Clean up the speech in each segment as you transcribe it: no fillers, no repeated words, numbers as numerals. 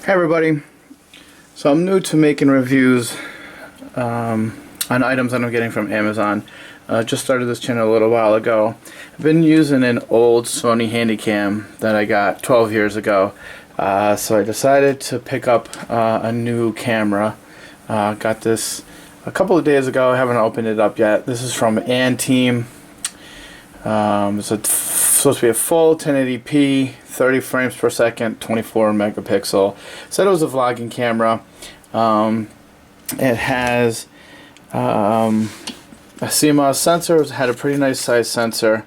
Hey everybody, so I'm new to making reviews on items that I'm getting from Amazon. Just started this channel a little while ago. I've been using an old Sony Handycam that I got 12 years ago, so I decided to pick up a new camera. Got this a couple of days ago. I haven't opened it up yet. This is from Anteam. It's supposed to be a full 1080p, 30 frames per second, 24 megapixel. Said it was a vlogging camera. It has a CMOS sensor. It had a pretty nice size sensor.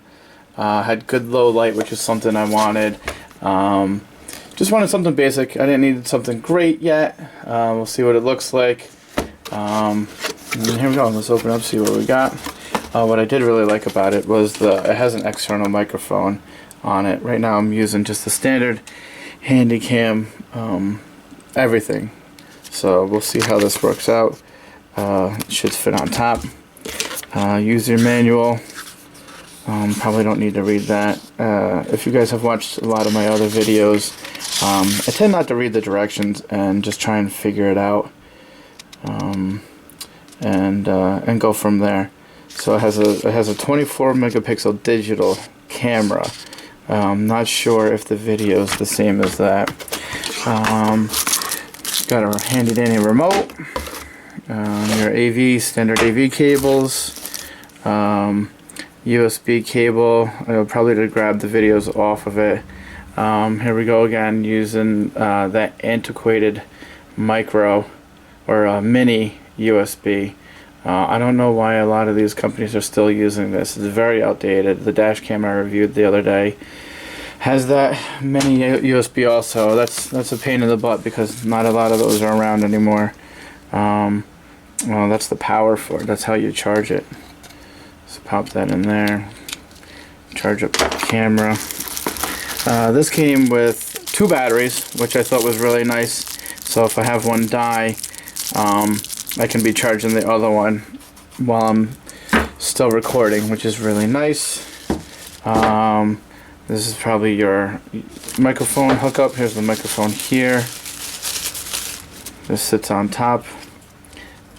Had good low light, which is something I wanted. Just wanted something basic. I didn't need something great yet. We'll see what it looks like. And here we go. Let's open up, see what we got. What I did really like about it was it has an external microphone on it. Right now I'm using just the standard Handycam everything. So we'll see how this works out. It should fit on top. User manual. Probably don't need to read that. If you guys have watched a lot of my other videos, I tend not to read the directions and just try and figure it out, and go from there. So it has a 24 megapixel digital camera. Not sure if the video is the same as that. Got a handy dandy remote. Your AV, standard AV cables. USB cable. Probably to grab the videos off of it. Here we go again, using that antiquated micro or mini USB. I don't know why a lot of these companies are still using this. It's very outdated. The dash cam I reviewed the other day has that mini USB also. That's a pain in the butt because not a lot of those are around anymore. Well, that's the power for it. That's how you charge it. So pop that in there. Charge up the camera. This came with 2 batteries, which I thought was really nice. So if I have one die, I can be charging the other one while I'm still recording, which is really nice. This is probably your microphone hookup. Here's the microphone here. This sits on top.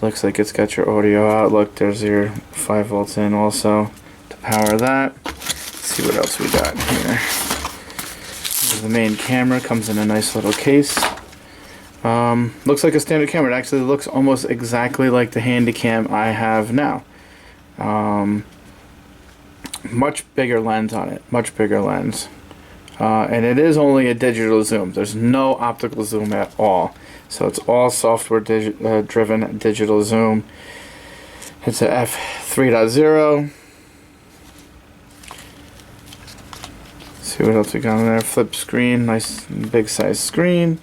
Looks like it's got your audio out. Look, there's your 5 volts in also to power that. Let's see what else we got here. The main camera comes in a nice little case. Looks like a standard camera. It actually looks almost exactly like the Handycam I have now. Much bigger lens on it. Much bigger lens. And it is only a digital zoom. There's no optical zoom at all. So it's all software driven digital zoom. It's a f3.0. See what else we got on there. Flip screen. Nice big size screen.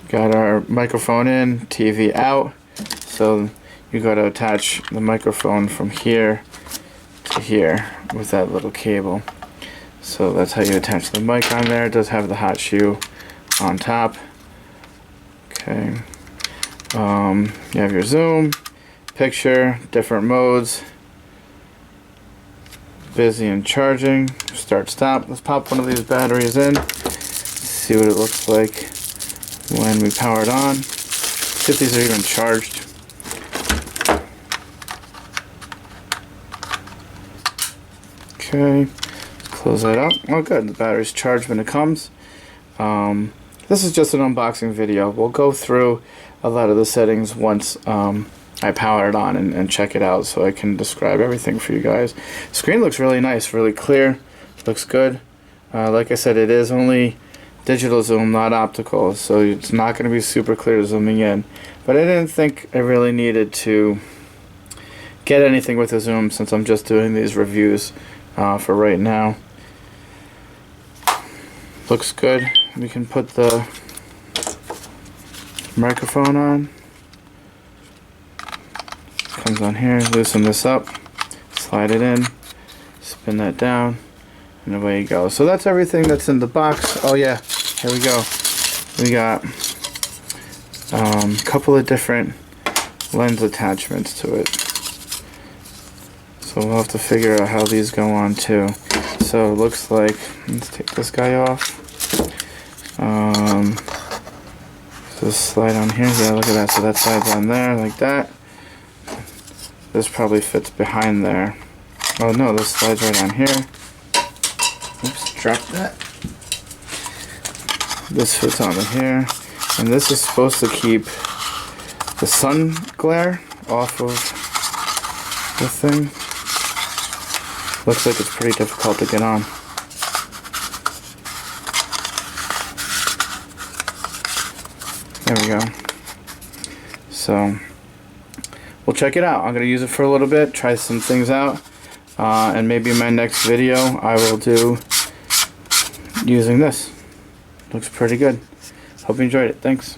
Got our microphone in, TV out, so you got to attach the microphone from here to here with that little cable. So that's how you attach the mic on there. It does have the hot shoe on top. Okay. You have your zoom, picture, different modes, busy and charging, start stop. Let's pop one of these batteries in. See what it looks like when we power it on. See if these are even charged. Okay, let's close that up. Oh good, the battery's charged when it comes. This is just an unboxing video. We'll go through a lot of the settings once I power it on and check it out, so I can describe everything for you guys. Screen looks really nice, really clear, looks good. Like I said, it is only digital zoom, not optical, so it's not going to be super clear zooming in. But I didn't think I really needed to get anything with a zoom since I'm just doing these reviews for right now. Looks good. We can put the microphone on. Comes on here, loosen this up, slide it in, spin that down, and away you go. So that's everything that's in the box. Oh yeah, here we go. We got a couple of different lens attachments to it. So we'll have to figure out how these go on too. So it looks like, let's take this guy off. So this slide on here, yeah, look at that. So that slides on there like that. This probably fits behind there. Oh no, this slides right on here. Oops, drop that. This fits onto here. And this is supposed to keep the sun glare off of the thing. Looks like it's pretty difficult to get on. There we go. So we'll check it out. I'm going to use it for a little bit, try some things out, and maybe in my next video I will do using this. Looks pretty good. Hope you enjoyed it. Thanks.